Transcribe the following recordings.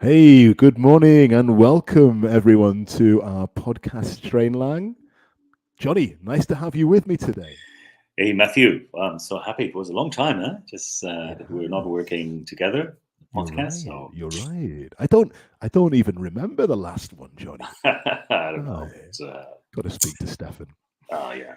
Hey, good morning and welcome everyone to our podcast Trainlang. Johnny, nice to have you with me today. Hey, Matthew. I'm so happy. It was a long time, huh? Just It that we're not has. working together, You're podcast. right. So You're right. I don't even remember the last one, Johnny. I don't I know. But, got to speak to Stefan. yeah.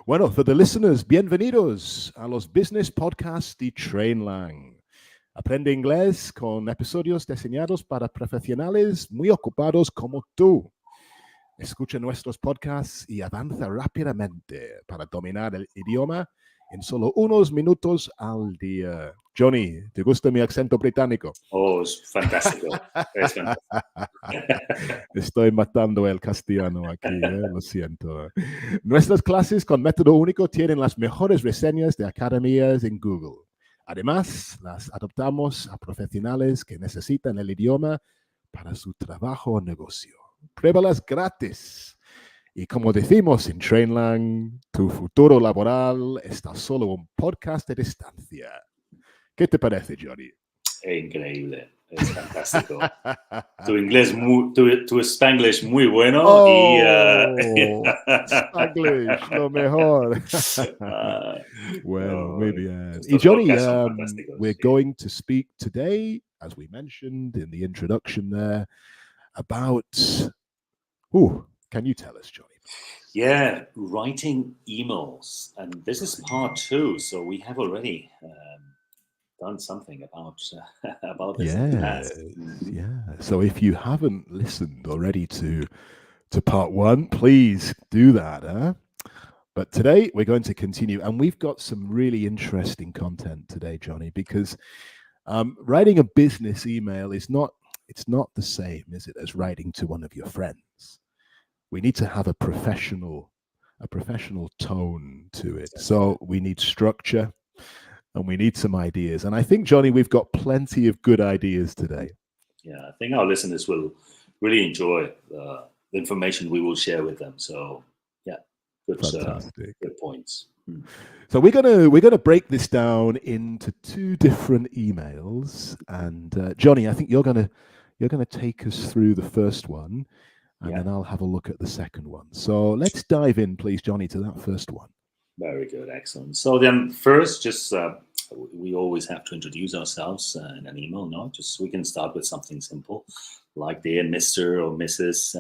Bueno, for the listeners, bienvenidos a los business podcasts de Trainlang. Aprende inglés con episodios diseñados para profesionales muy ocupados como tú. Escucha nuestros podcasts y avanza rápidamente para dominar el idioma en solo unos minutos al día. Johnny, ¿te gusta mi acento británico? Oh, es fantástico. Es fantástico. Estoy matando el castellano aquí, lo siento. Nuestras clases con método único tienen las mejores reseñas de academias en Google. Además, las adoptamos a profesionales que necesitan el idioma para su trabajo o negocio. Pruébalas gratis. Y como decimos en Trainlang, tu futuro laboral está solo un podcast de distancia. ¿Qué te parece, Johnny? Increíble. Es fantástico. Tu inglés, tu Spanglish muy bueno. Oh, Spanglish, lo mejor. Bueno, muy bien. Y Estos Johnny, podcasts son fantásticos. we're Sí. going to speak today, as we mentioned in the introduction there, about. Can you tell us, Johnny? Yeah, writing emails, and this is part two. So we have already done something about about this in the past. Yeah. So if you haven't listened already to part one, please do that. But today we're going to continue, and we've got some really interesting content today, Johnny, because writing a business email is not the same, is it, as writing to one of your friends. We need to have a professional tone to it. So we need structure and we need some ideas. And I think, Johnny, we've got plenty of good ideas today. Yeah, I think our listeners will really enjoy the information we will share with them. So yeah, Fantastic. Good points. So we're gonna break this down into two different emails, and Johnny, I think you're gonna take us through the first one, and then I'll have a look at the second one. So let's dive in, please, Johnny, to that first one. Very good, excellent. So then, first, just we always have to introduce ourselves in an email. No, just we can start with something simple, like dear Mr. or Mrs.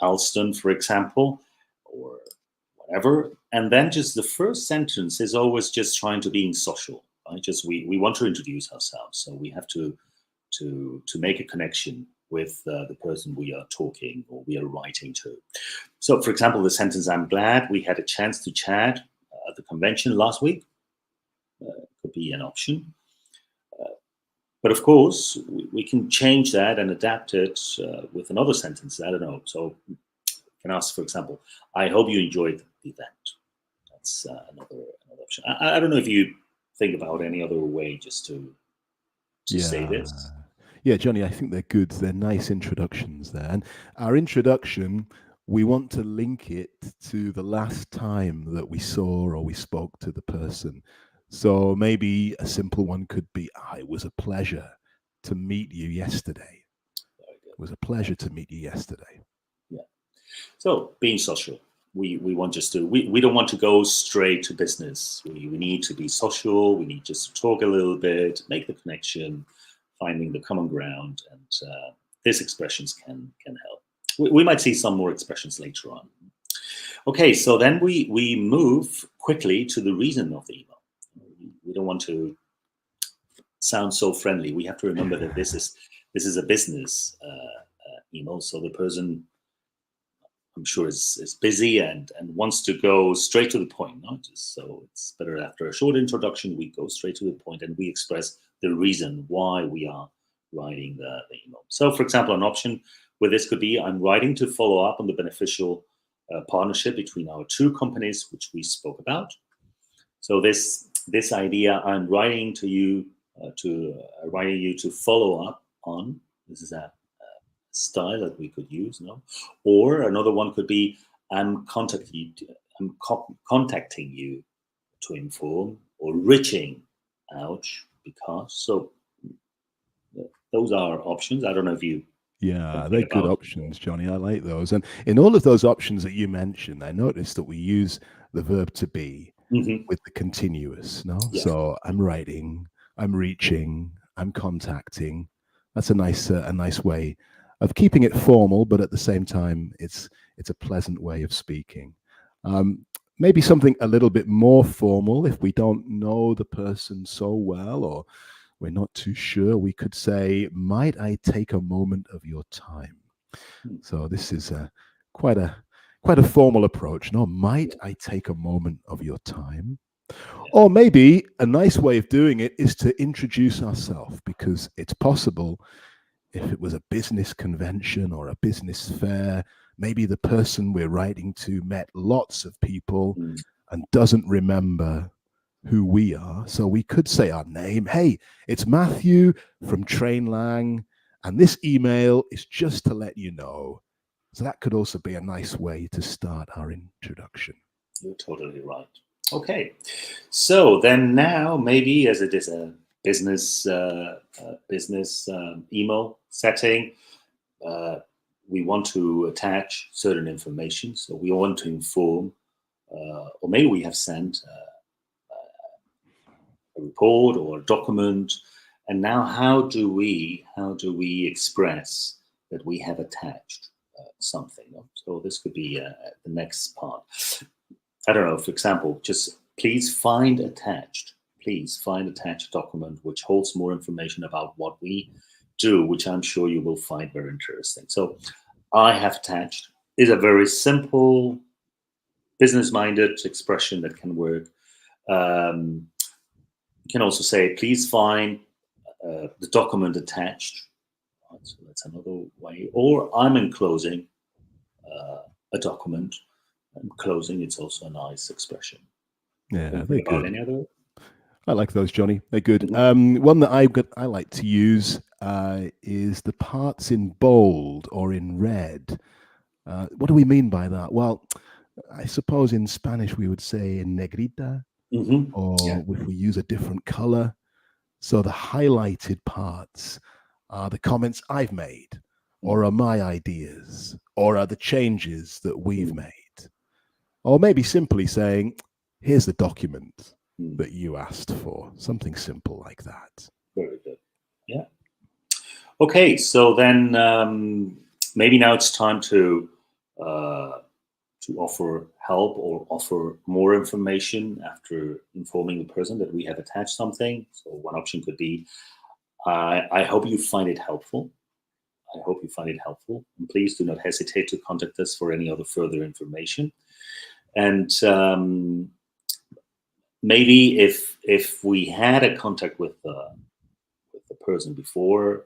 Alston, for example, or whatever. And then just the first sentence is always just trying to being social. Right? Just we want to introduce ourselves, so we have to make a connection with the person we are talking or we are writing to. So, for example, the sentence, I'm glad we had a chance to chat at the convention last week, could be an option. But of course, we can change that and adapt it with another sentence. I don't know. So you can ask, for example, I hope you enjoyed the event. That's another option. I don't know if you think about any other way just to say this. Yeah, Johnny, I think they're good. They're nice introductions there. And our introduction, we want to link it to the last time that we saw or we spoke to the person. So maybe a simple one could be, it was a pleasure to meet you yesterday. It was a pleasure to meet you yesterday. Yeah. So being social. We want just to, we don't want to go straight to business. We need to be social. We need just to talk a little bit, make the connection, finding the common ground, and these expressions can help. We might see some more expressions later on. Okay, so then we move quickly to the reason of the email. We don't want to sound so friendly. We have to remember that this is a business email, so the person, I'm sure, is busy and wants to go straight to the point. No? So it's better after a short introduction, we go straight to the point and we express the reason why we are writing the email. So, for example, an option with this could be, I'm writing to follow up on the beneficial partnership between our two companies, which we spoke about. So this idea, I'm writing to you to follow up on. This is a style that we could use, no? Or another one could be, I'm contacting you to inform, or reaching out because. So those are options. I don't know if you Yeah, can they're think good about. options, Johnny. I like those. And in all of those options that you mentioned, I noticed that we use the verb to be Mhm. with the continuous. No, Yeah. so I'm writing, I'm reaching, I'm contacting. That's a nice way of keeping it formal, but at the same time, it's a pleasant way of speaking. Maybe something a little bit more formal if we don't know the person so well, or we're not too sure. We could say, "Might I take a moment of your time?" Hmm. So this is quite a quite a formal approach. No, might Yeah. I take a moment of your time? Yeah. Or maybe a nice way of doing it is to introduce ourselves, because it's possible if it was a business convention or a business fair, maybe the person we're writing to met lots of people Mm. and doesn't remember who we are. So we could say our name. Hey, it's Matthew from Trainlang, and this email is just to let you know. So that could also be a nice way to start our introduction. You're totally right. Okay, so then now maybe as it is a business email setting, uh, we want to attach certain information. So we want to inform, or maybe we have sent a report or a document, and now how do we express that we have attached something? No? So this could be the next part. I don't know, for example, just please find attached. Please find attached document which holds more information about what we do, which I'm sure you will find very interesting. So I have attached is a very simple, business-minded expression that can work. Um, you can also say, please find the document attached. Right, so that's another way. Or I'm enclosing a document. Closing, it's also a nice expression. Yeah, Think they're about good. any other? I like those, Johnny. They're good. Mhm. One that I like to use is the parts in bold or in red. What do we mean by that? Well, I suppose in Spanish we would say en negrita, Mhm. Yeah. or if we use a different color. So the highlighted parts are the comments I've made, Mm. or are my ideas, or are the changes that we've Mm. made. Or maybe simply saying, here's the document Mm. that you asked for. Something simple like that. Very good. Yeah. Okay. So then maybe now it's time uh, to offer help or offer more information after informing the person that we have attached something. So one option could be, I hope you find it helpful. I hope you find it helpful. And please do not hesitate to contact us for any other further information. And maybe if we had a contact with the person before,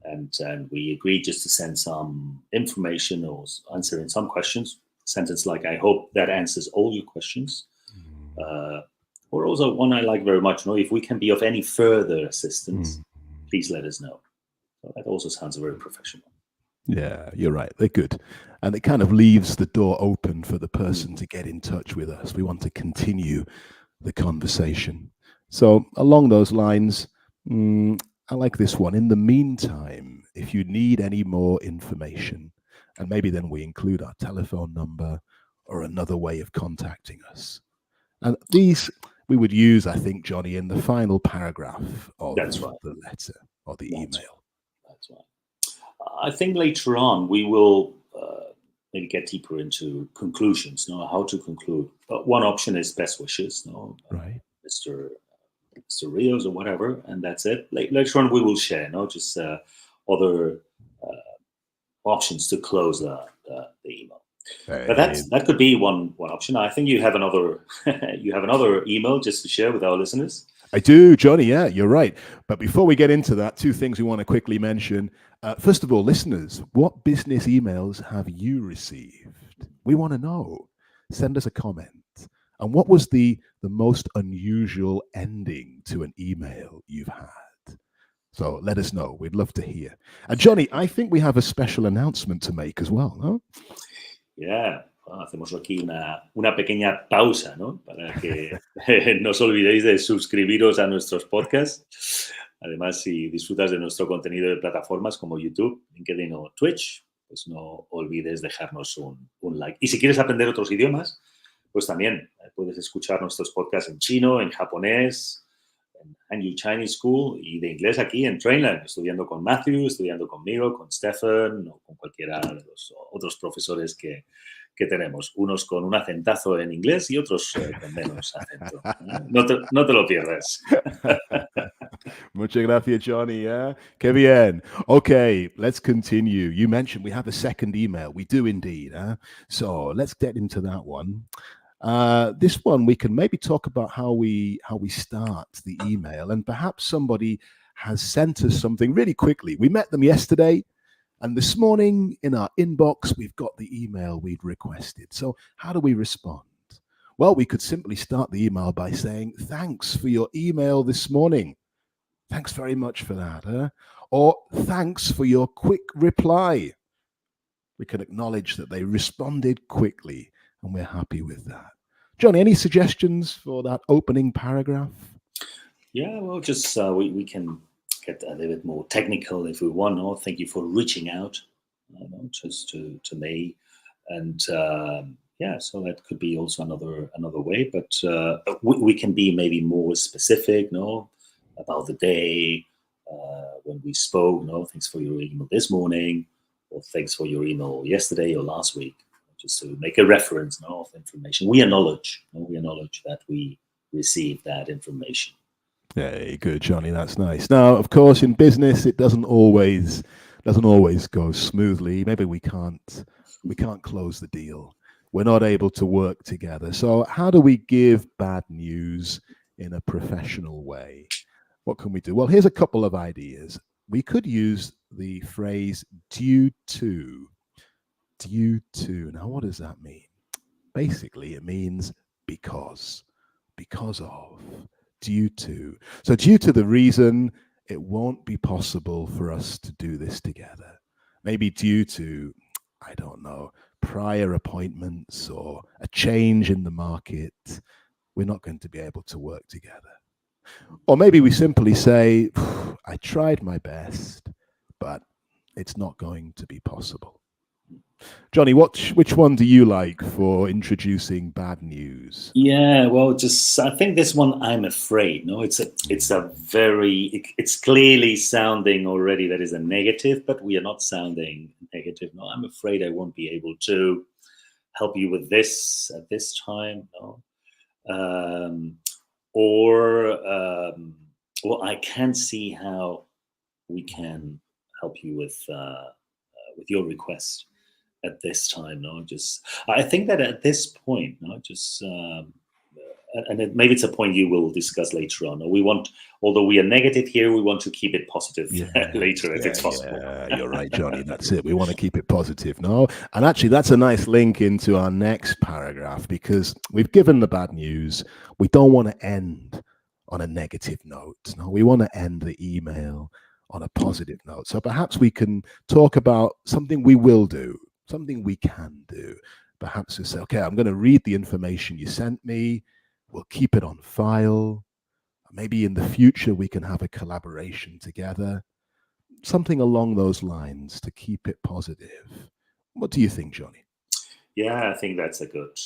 and we agreed just to send some information or answering some questions, sentence like, I hope that answers all your questions. Or also one I like very much, if we can be of any further assistance, Mm. please let us know. So that also sounds very professional. Yeah, you're right. They're good. And it kind of leaves the door open for the Mm. person to get in touch with us. We want to continue the conversation. So, along those lines, I like this one. In the meantime, if you need any more information, and maybe then we include our telephone number or another way of contacting us. And these we would use, I think, Johnny, in the final paragraph of That's right. the letter or the That's right. email. That's right. I think later on we will maybe get deeper into conclusions, how to conclude. But one option is best wishes, Right. Mr. Rios or whatever, and that's it. Later on we will share, just other options to close the email. But Hey, that could be one option. I think you have another you have another email just to share with our listeners. I do, Johnny. Yeah, you're right. But before we get into that, two things we want to quickly mention. First of all, listeners, what business emails have you received? We want to know. Send us a comment. And what was the most unusual ending to an email you've had? So let us know. We'd love to hear. And Johnny, I think we have a special announcement to make as well, no? Yeah, hacemos aquí una pequeña pausa, ¿no? Para que no os olvidéis de suscribiros a nuestros podcasts. Además, si disfrutas de nuestro contenido de plataformas como YouTube, LinkedIn o Twitch, pues no olvides dejarnos un like. Y si quieres aprender otros idiomas, pues también puedes escuchar nuestros podcasts en chino, en japonés, en Hangyu Chinese School y de inglés aquí en Trainlang, estudiando con Matthew, estudiando conmigo, con Stephen o con cualquiera de los otros profesores que tenemos. Unos con un acentazo en inglés y otros con menos acento. No te lo pierdas. Muchas gracias, Johnny. Yeah, qué bien. Okay, let's continue. You mentioned we have a second email. We do indeed. So let's get into that one. This one we can maybe talk about how we start the email, and perhaps somebody has sent us something really quickly. We met them yesterday, and this morning in our inbox we've got the email we'd requested. So how do we respond? Well, we could simply start the email by saying, "Thanks for your email this morning. Thanks very much for that." Or "Thanks for your quick reply." We can acknowledge that they responded quickly, and we're happy with that. Johnny, any suggestions for that opening paragraph? Yeah, well, just we can get a little bit more technical if we want. Or thank you for reaching out, just to me, and yeah, so that could be also another way. But we can be maybe more specific, about the day when we spoke. Thanks for your email this morning, or thanks for your email yesterday or last week. Just to make a reference, of information. We acknowledge that we received that information. Hey, good, Johnny. That's nice. Now, of course, in business, it doesn't always go smoothly. Maybe we can't close the deal. We're not able to work together. So, how do we give bad news in a professional way? What can we do? Well, here's a couple of ideas. We could use the phrase due to. Due to. Now, what does that mean? Basically, it means because of, due to. So, due to the reason it won't be possible for us to do this together. Maybe due to, I don't know, prior appointments or a change in the market, we're not going to be able to work together. Or maybe we simply say, I tried my best, but it's not going to be possible. Johnny, which one do you like for introducing bad news? Yeah, well, I think this one, I'm afraid. It's clearly sounding already that is a negative, but we are not sounding negative. No, I'm afraid I won't be able to help you with this at this time. No, well, I can't see how we can help you with your request at this time. I think that at this point, maybe it's a point you will discuss later on. Although we are negative here, we want to keep it positive later if it's possible. Yeah, you're right, Johnny. That's it. We want to keep it positive, no? And actually, that's a nice link into our next paragraph, because we've given the bad news. We don't want to end on a negative note. No, we want to end the email on a positive note. So perhaps we can talk about something we will do, something we can do. Perhaps we say, okay, I'm going to read the information you sent me. We'll keep it on file. Maybe in the future we can have a collaboration together. Something along those lines to keep it positive. What do you think, Johnny? Yeah, I think that's a good.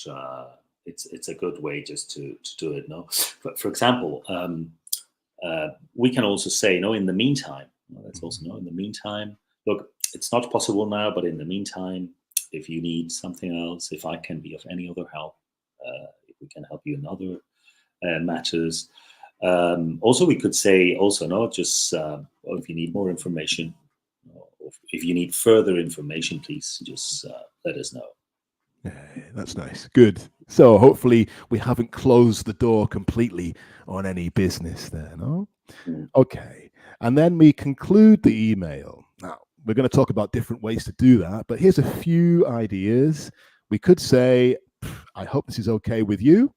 It's a good way just to do it. No, but for example, we can also say, in the meantime. That's also in the meantime. Look, it's not possible now, but in the meantime, if you need something else, if I can be of any other help, if we can help you in other matters. Also, we could say if you need more information, if you need further information, please just let us know. That's nice. Good. So hopefully we haven't closed the door completely on any business there, no? Okay. And then we conclude the email. Now, we're going to talk about different ways to do that, but here's a few ideas. We could say, I hope this is okay with you.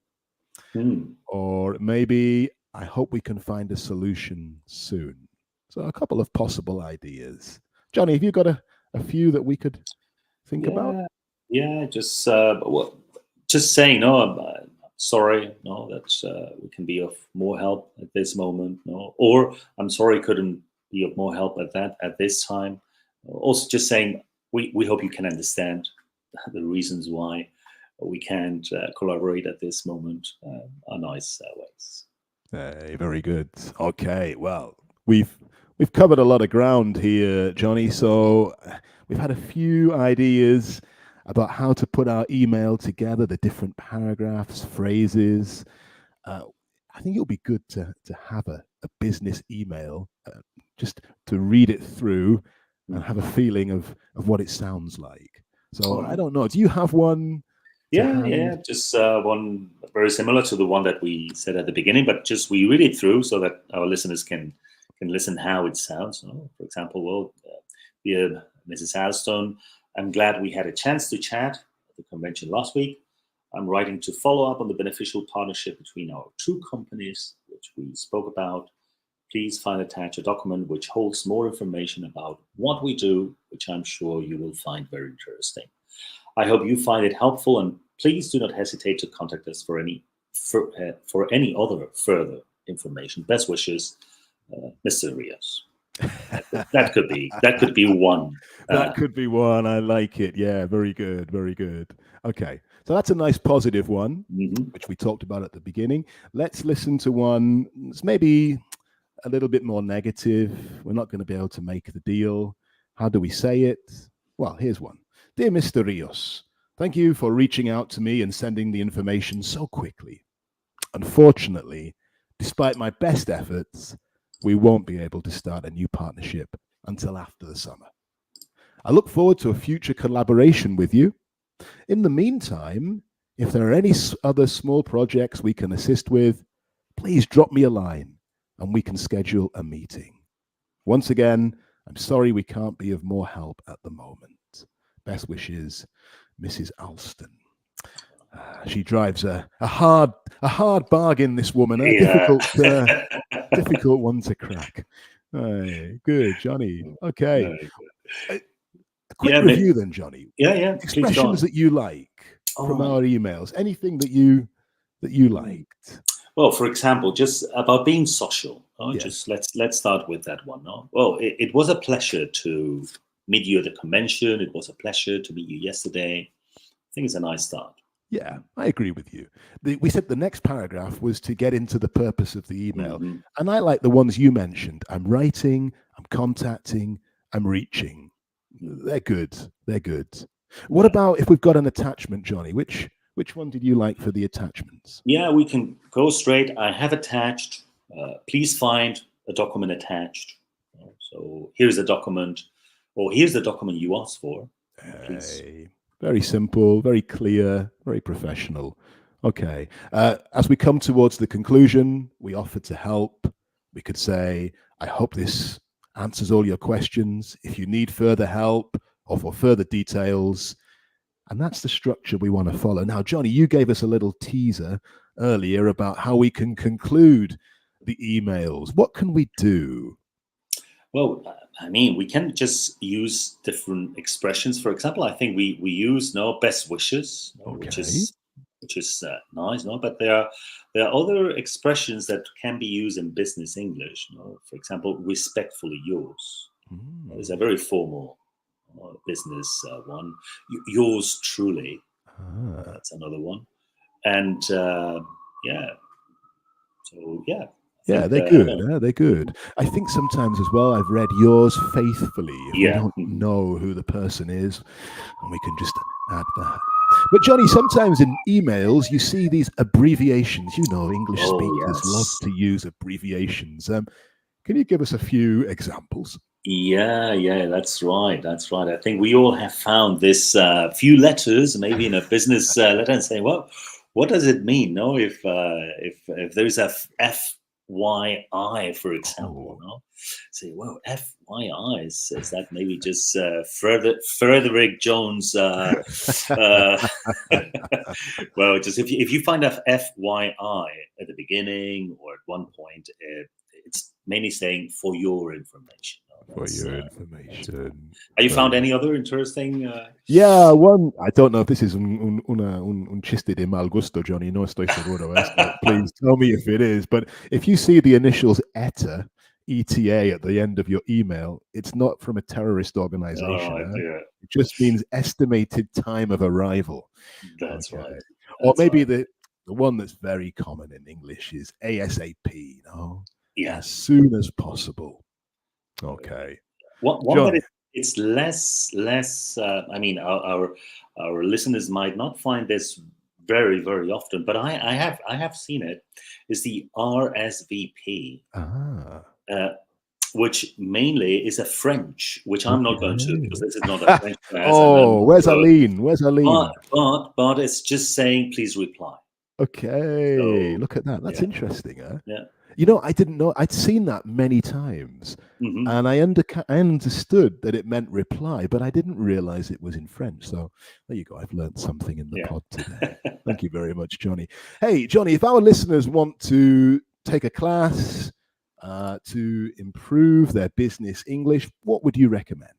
Or maybe, I hope we can find a solution soon. So a couple of possible ideas. Johnny, have you got a few that we could think about? Yeah, just saying, sorry, no, that we can be of more help at this moment, no, or I'm sorry, couldn't be of more help at this time. Also, just saying we hope you can understand the reasons why we can't collaborate at this moment are nice ways. Hey, very good. Okay, well, we've covered a lot of ground here, Johnny. So we've had a few ideas about how to put our email together, the different paragraphs, phrases. I think it'll be good to have a business email, just to read it through and have a feeling of what it sounds like. So I don't know. Do you have one? Yeah, just one very similar to the one that we said at the beginning, but just we read it through so that our listeners can listen how it sounds. For example, well, dear Mrs. Alston, I'm glad we had a chance to chat at the convention last week. I'm writing to follow up on the beneficial partnership between our two companies, which we spoke about. Please find attached a document which holds more information about what we do, which I'm sure you will find very interesting. I hope you find it helpful, and please do not hesitate to contact us for any other further information. Best wishes, Mr. Rios. That could be one. That could be one. I like it. Yeah, very good, very good. Okay, so that's a nice positive one, which we talked about at the beginning. Let's listen to one that's maybe a little bit more negative. We're not going to be able to make the deal. How do we say it? Well, here's one. Dear Mr. Rios, thank you for reaching out to me and sending the information so quickly. Unfortunately, despite my best efforts, we won't be able to start a new partnership until after the summer. I look forward to a future collaboration with you. In the meantime, if there are any other small projects we can assist with, please drop me a line and we can schedule a meeting. Once again, I'm sorry we can't be of more help at the moment. Best wishes, Mrs. Alston. She drives a hard bargain, this woman. Difficult one to crack. Good, Johnny. Okay. A quick review then, Johnny. Yeah. Expressions that you like from our emails. Anything that you liked. Well, for example, just about being social. Just let's start with that one. Well, it was a pleasure to meet you at the convention. It was a pleasure to meet you yesterday. I think it's a nice start. Yeah, I agree with you. We said the next paragraph was to get into the purpose of the email. And I like the ones you mentioned. I'm writing, I'm contacting, I'm reaching. They're good. What about if we've got an attachment, Johnny? Which one did you like for the attachments? Yeah, we can go straight. I have attached. Please find a document attached. So here's a document, or here's the document you asked for. Please. Very simple, very clear, very professional. Okay. As we come towards the conclusion, we offer to help. We could say, I hope this answers all your questions. If you need further help or for further details. And that's the structure we want to follow. Now, Johnny, you gave us a little teaser earlier about how we can conclude the emails. What can we do? Well, I mean, we can just use different expressions. For example, I think we use best wishes, which is nice, but there are other expressions that can be used in business English. For example, respectfully yours. It's a very formal business one. Yours truly. That's another one. And Yeah, they're good. They're good. I think sometimes as well, I've read yours faithfully. If we don't know who the person is, and we can just add that. But Johnny, sometimes in emails, you see these abbreviations. English speakers love to use abbreviations. Can you give us a few examples? Yeah, that's right. I think we all have found this few letters, maybe in a business letter, and say, well, what does it mean? If there's a FYI, for example, say, well, FYI is that maybe just Frederick Jones? Well, just if you find a FYI at the beginning or at one point, it's mainly saying for your information. For That's, your information. have you found Very any other interesting? Yeah, one. I don't know if this is un chiste de mal gusto, Johnny. No estoy seguro. So please tell me if it is. But if you see the initials ETA, ETA at the end of your email, it's not from a terrorist organization. Oh dear, It just means estimated time of arrival. that's Okay. right. Or That's maybe right. the one that's very common in English is ASAP, Yeah. as soon as possible. Okay. One that Johnny. is it's less. I mean, our listeners might not find this very often, but I have seen it. Is the RSVP, Ah. which mainly is a French, which I'm not going to because Okay. this is not a French class, and I'm Oh, not where's sure. Aline? Where's Aline? But it's just saying please reply. Okay, So look at that. That's yeah, interesting, huh? yeah. You know, I didn't know. I'd seen that many times, Hmm. and I understood that it meant reply, but I didn't realize it was in French. So there you go. I've learned something in the Yeah. pod today. Thank you very much, Johnny. Hey, Johnny, if our listeners want to take a class to improve their business English, what would you recommend?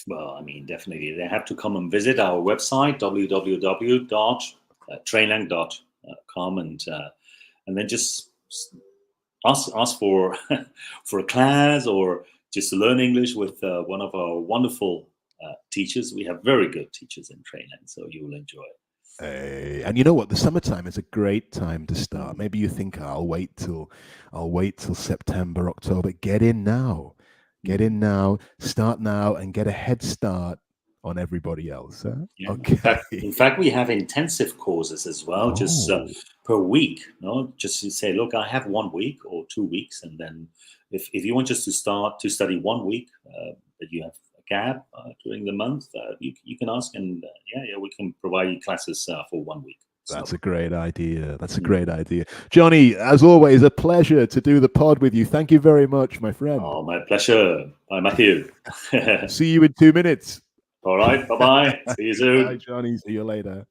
Well, I mean, definitely they have to come and visit our website www.trainlang.com and then just ask for for a class or just to learn English with one of our wonderful teachers. We have very good teachers in Trainlang, so you will enjoy it. And you know what? The summertime is a great time to start. Maybe you think I'll wait till September, October. Get in now. Get in now. Start now and get a head start on everybody else. Huh? Yeah. Okay. In fact, we have intensive courses as well, just Oh, per week. Just to say, look, I have 1 week or 2 weeks, and then if you want just to start to study 1 week, that you have a gap during the month, you can ask, and yeah, we can provide you classes for 1 week. that's a great idea. That's a Mm. great idea. Johnny, as always, a pleasure to do the pod with you. Thank you very much, my friend. Oh, my pleasure. Bye, Matthew. See you in 2 minutes. All right. Bye bye. See you soon. Bye, Johnny. See you later.